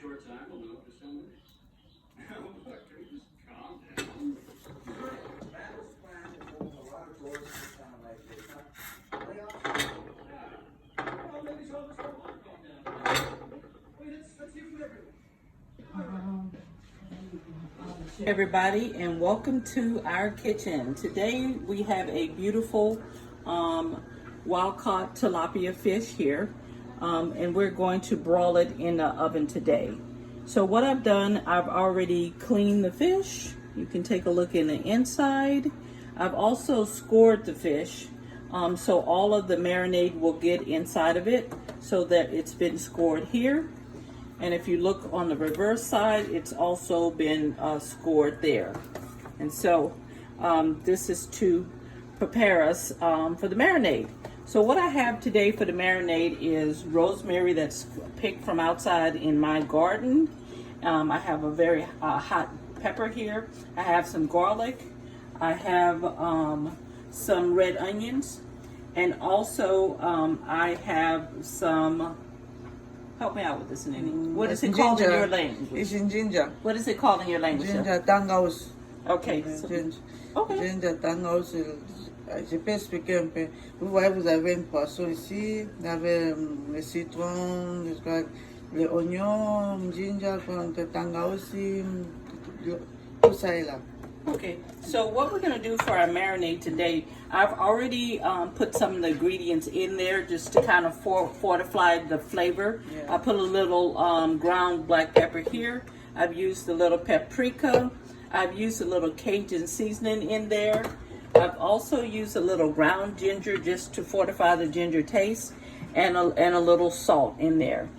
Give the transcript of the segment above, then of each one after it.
short time, we'll know for some minutes. Look, can we just calm down? Matters plan to move a lot of doors to town like this, huh? Well, maybe some of us don't want to calm down. Wait, let's hear from everyone. Everybody, and welcome to our kitchen. Today we have a beautiful wild caught tilapia fish here, and we're going to broil it in the oven today. So what I've done, I've already cleaned the fish. You can take a look in the inside. I've also scored the fish, so all of the marinade will get inside of it, so that it's been scored here. And if you look on the reverse side, it's also been scored there. And so this is to prepare us for the marinade. So what I have today for the marinade is rosemary that's picked from outside in my garden. I have a very hot pepper here. I have some garlic. I have some red onions. And also I have some... Help me out with this, Nini. What is it called in your language? It's in ginger. What is it called in your language? Ginger tangos. Okay. So, Ginger. okay. Ginger tangos. Je peux expliquer un peu. Vous voyez, vous avez un poisson ici. Vous avez le citron, le oignon, ginger, tanga aussi. Tout ça est là. Okay, so what we're going to do for our marinade today, I've already put some of the ingredients in there just to kind of fortify the flavor. Yeah. I put a little ground black pepper here. I've used a little paprika. I've used a little Cajun seasoning in there. I've also used a little ground ginger just to fortify the ginger taste, and a little salt in there.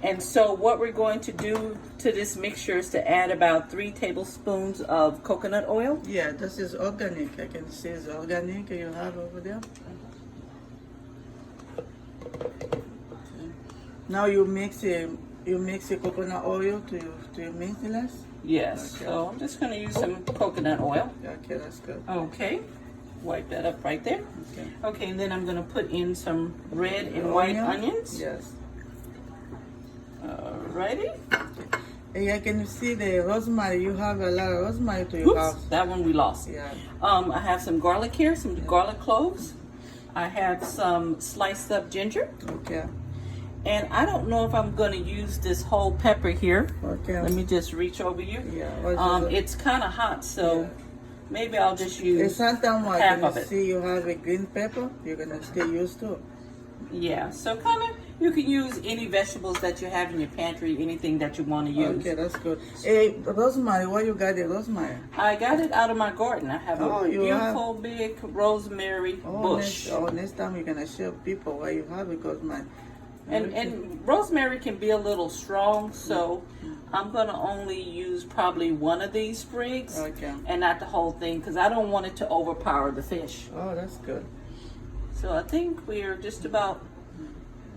And so what we're going to do to this mixture is to add about 3 tablespoons of coconut oil. Yeah, this is organic. I can see it's organic you have over there. Now you mix the coconut oil to your meat glass? Yes, Okay. so I'm just going to use some coconut oil. Okay, that's good. Okay, wipe that up right there. Okay. Okay, and then I'm going to put in some red and white onions. Yes. Alrighty. And I can see the rosemary. You have a lot of rosemary to your Oops, house. that one we lost. Yeah. I have some garlic here, some garlic cloves. I have some sliced up ginger. Okay. And I don't know if I'm going to use this whole pepper here. Okay. Let me just reach over you. Yeah. It's kind of hot, so maybe I'll just use Sometimes half when of you it. see you have a green pepper, you're gonna stay used to. Yeah, so kind of, you can use any vegetables that you have in your pantry, anything that you want to use. Okay, that's good. Hey, rosemary, where you got the rosemary? I got it out of my garden. I have a beautiful big rosemary bush. Next time you're gonna show people where you have it, because my... And rosemary can be a little strong, so I'm going to only use probably one of these sprigs and not the whole thing, because I don't want it to overpower the fish. Oh, that's good. So I think we are just about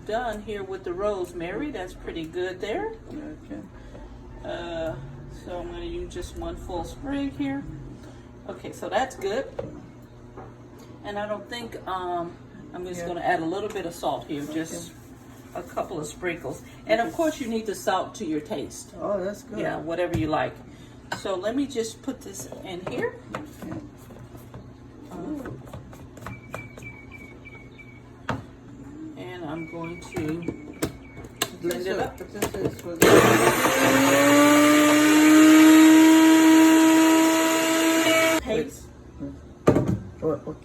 done here with the rosemary. That's pretty good there. Okay. So I'm going to use just one full sprig here. Okay, so that's good. And I don't think, I'm just going to add a little bit of salt here, just a couple of sprinkles. And of course you need the salt to your taste. Oh, that's good. Yeah, whatever you like. So let me just put this in here. Okay. And I'm going to blend it up. Paste. Okay.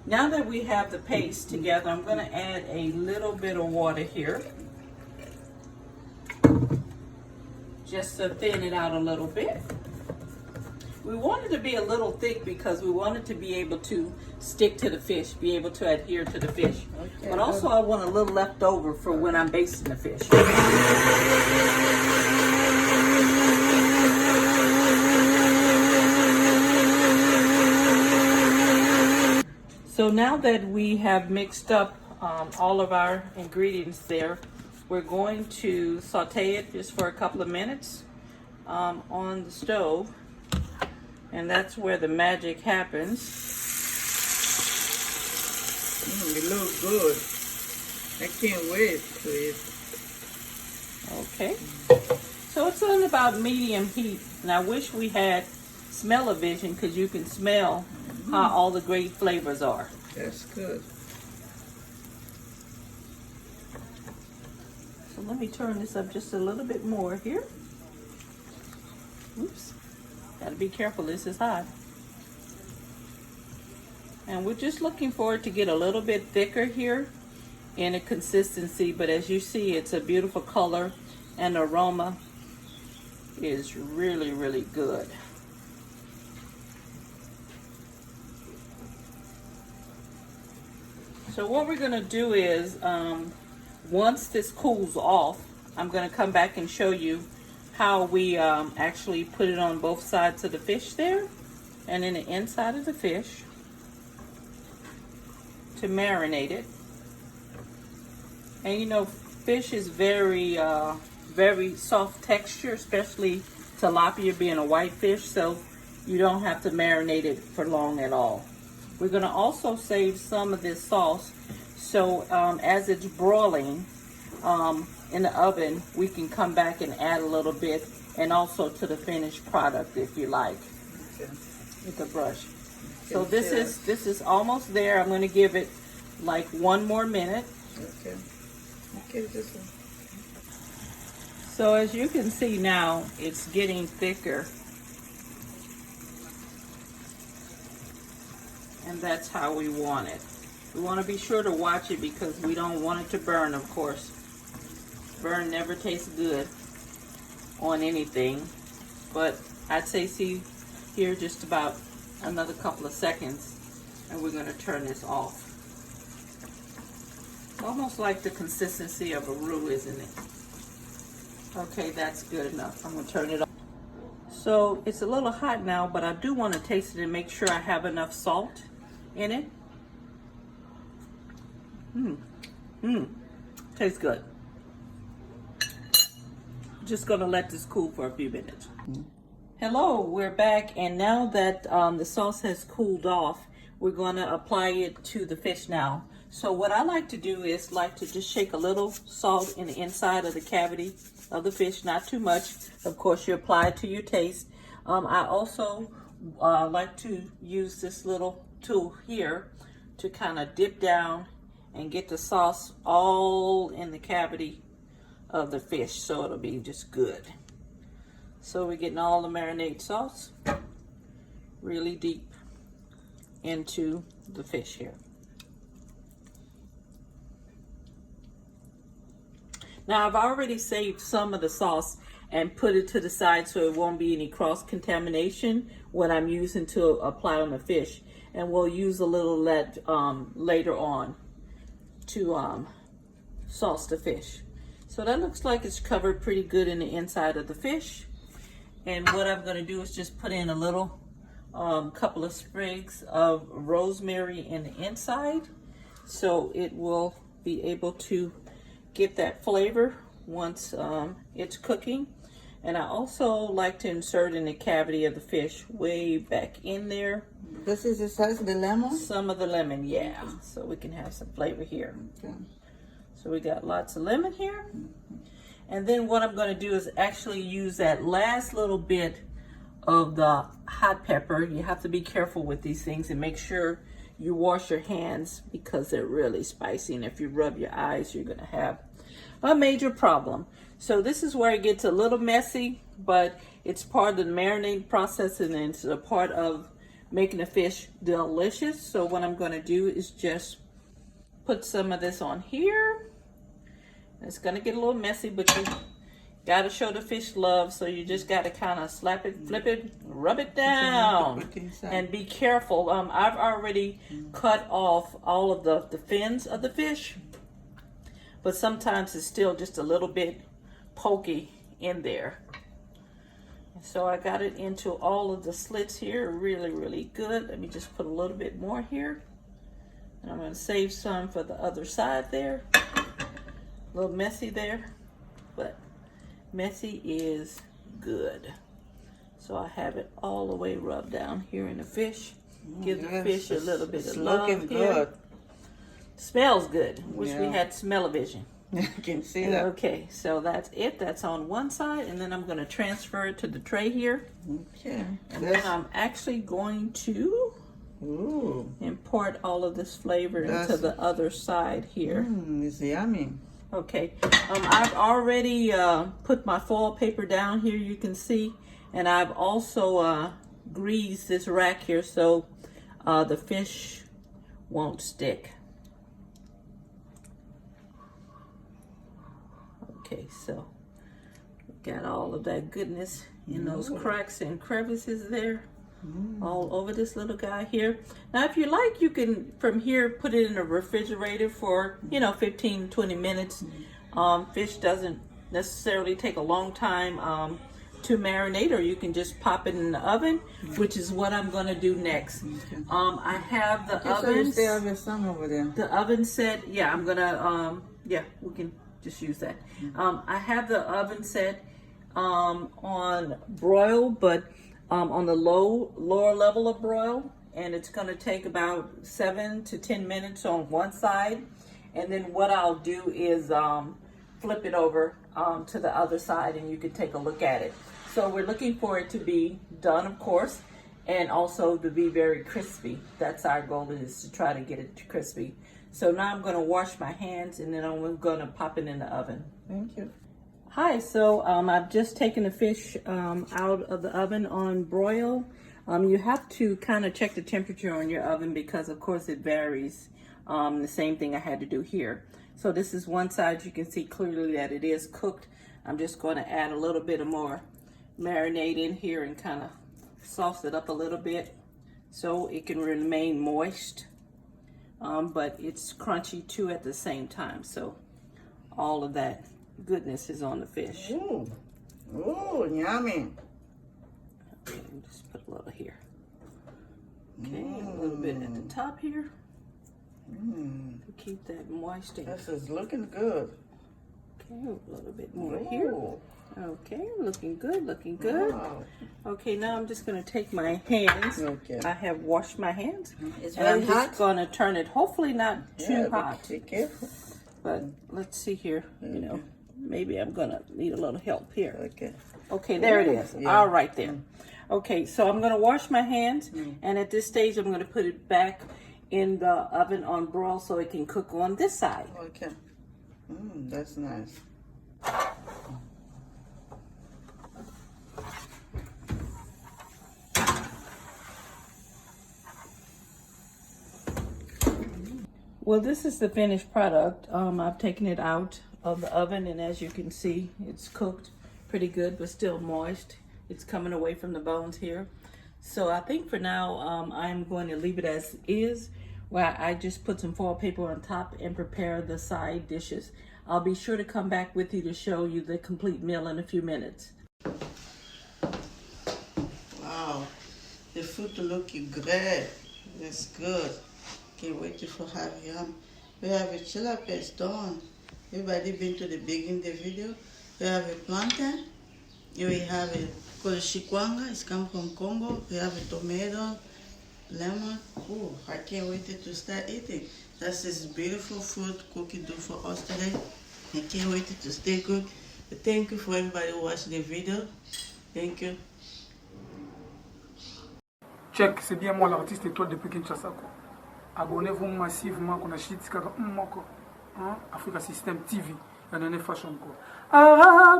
Now that we have the paste together, I'm going to add a little bit of water here. Just to thin it out a little bit. We want it to be a little thick because we want it to be able to stick to the fish, be able to adhere to the fish. Okay, but also I want a little left over for when I'm basting the fish. So now that we have mixed up all of our ingredients there, we're going to saute it just for a couple of minutes on the stove. And that's where the magic happens. It looks good. I can't wait to eat. Okay. So it's on about medium heat. And I wish we had smell-o-vision because you can smell how all the great flavors are. That's good. So let me turn this up just a little bit more here. Oops. Gotta be careful, this is hot. And we're just looking for it to get a little bit thicker here in a consistency, but as you see, it's a beautiful color and aroma is really, really good. So what we're gonna do is, once this cools off, I'm gonna come back and show you how we actually put it on both sides of the fish there and in the inside of the fish to marinate it. And you know, fish is very, very soft texture, especially tilapia being a white fish, so you don't have to marinate it for long at all. We're gonna also save some of this sauce, so as it's broiling in the oven, we can come back and add a little bit, and also to the finished product if you like, Okay. with the brush. So this is almost there. I'm gonna give it like 1 more minute. Okay. Okay, this one. So as you can see now, it's getting thicker. And that's how we want it. We want to be sure to watch it because we don't want it to burn, of course. Burn never tastes good on anything. But I'd say see here just about another couple of seconds and we're going to turn this off. Almost like the consistency of a roux, isn't it? Okay, that's good enough. I'm going to turn it off. So it's a little hot now, but I do want to taste it and make sure I have enough salt in it. Tastes good. Just gonna let this cool for a few minutes. Hello, we're back, and now that the sauce has cooled off, we're gonna apply it to the fish now. So what I like to do is like to just shake a little salt in the inside of the cavity of the fish, not too much. Of course, you apply it to your taste. I also like to use this little tool here to kind of dip down and get the sauce all in the cavity of the fish, so it'll be just good. So we're getting all the marinade sauce really deep into the fish here. Now I've already saved some of the sauce and put it to the side so it won't be any cross-contamination when I'm using to apply on the fish. And we'll use a little later on to sauce the fish. So that looks like it's covered pretty good in the inside of the fish. And what I'm gonna do is just put in a little couple of sprigs of rosemary in the inside so it will be able to get that flavor once it's cooking. And I also like to insert in the cavity of the fish way back in there. This is the size of the lemon? Some of the lemon, yeah. So we can have some flavor here. Okay. So we got lots of lemon here. And then what I'm going to do is actually use that last little bit of the hot pepper. You have to be careful with these things and make sure you wash your hands because they're really spicy. And if you rub your eyes, you're going to have a major problem. So this is where it gets a little messy, but it's part of the marinating process and it's a part of making the fish delicious. So what I'm going to do is just put some of this on here. It's going to get a little messy, but you got to show the fish love, so you just got to kind of slap it, flip it, rub it down, and be careful. I've already cut off all of the fins of the fish, but sometimes it's still just a little bit pokey in there. So I got it into all of the slits here really, really good. Let me just put a little bit more here. And I'm going to save some for the other side there. A little messy there, but messy is good. So I have it all the way rubbed down here in the fish. Give the fish a little bit of love here. Good. Smells good. Wish we had smell-o-vision. I can see that. Okay, so that's it. That's on one side, and then I'm going to transfer it to the tray here. Okay. And then I'm actually going to import all of this flavor into the other side here. It's yummy. Okay, I've already put my foil paper down here, you can see, and I've also greased this rack here so the fish won't stick. Okay, so got all of that goodness in those cracks and crevices there, all over this little guy here. Now, if you like, you can, from here, put it in a refrigerator for, 15, 20 minutes. Fish doesn't necessarily take a long time to marinate, or you can just pop it in the oven, which is what I'm going to do next. I have the oven. So you have your son over there. The oven set, yeah, I'm going to, we can just use that. I have the oven set on broil, but on the lower level of broil, and it's going to take about 7 to 10 minutes on one side, and then what I'll do is flip it over to the other side, and you can take a look at it. So we're looking for it to be done, of course, and also to be very crispy. That's our goal, is to try to get it crispy. So now I'm going to wash my hands, and then I'm going to pop it in the oven. Thank you. Hi, so I've just taken the fish out of the oven on broil. You have to kind of check the temperature on your oven because, of course, it varies. The same thing I had to do here. So this is one side. You can see clearly that it is cooked. I'm just going to add a little bit of more marinade in here and kind of sauce it up a little bit so it can remain moist. But it's crunchy too at the same time. So all of that goodness is on the fish. Ooh, yummy. Okay, just put a little here. Okay, a little bit at the top here. To keep that moist. This is looking good. Okay, a little bit more here. Okay, looking good, looking good. Wow. Okay, now I'm just going to take my hands. Okay. I have washed my hands. It's and I'm very hot. just going to turn it, hopefully not too hot. Be careful. But let's see here, maybe I'm going to need a little help here. Okay. Okay, there it is. Yeah. All right there. Okay, so I'm going to wash my hands, and at this stage, I'm going to put it back in the oven on broil so it can cook on this side. Okay. That's nice. Well, this is the finished product. I've taken it out of the oven, and as you can see, it's cooked pretty good, but still moist. It's coming away from the bones here. So I think for now, I'm going to leave it as is, where I just put some foil paper on top and prepare the side dishes. I'll be sure to come back with you to show you the complete meal in a few minutes. Wow, the food looking great. It's good. Can't wait to have yum. We have a tilapia done. Everybody been to the beginning of the video. We have a plantain. We have a colchikwanga. It's come from Congo. We have a tomato, lemon. Oh, I can't wait to start eating. That's this beautiful food Cookie do for us today. I can't wait to stay cooked. Thank you for everybody who watched the video. Thank you. Check, c'est bien moi l'artiste étoile depuis Kinshasa. Abonnez-vous massivement qu'on a chitika moko. Africa System TV. Yanane fashion ko.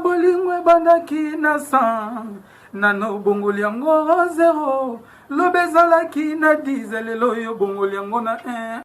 Bolingwe bandaki na 100. Nano bongoli yango 0. Lobezalaki na 10. Lelo yo bongoli yango na 1.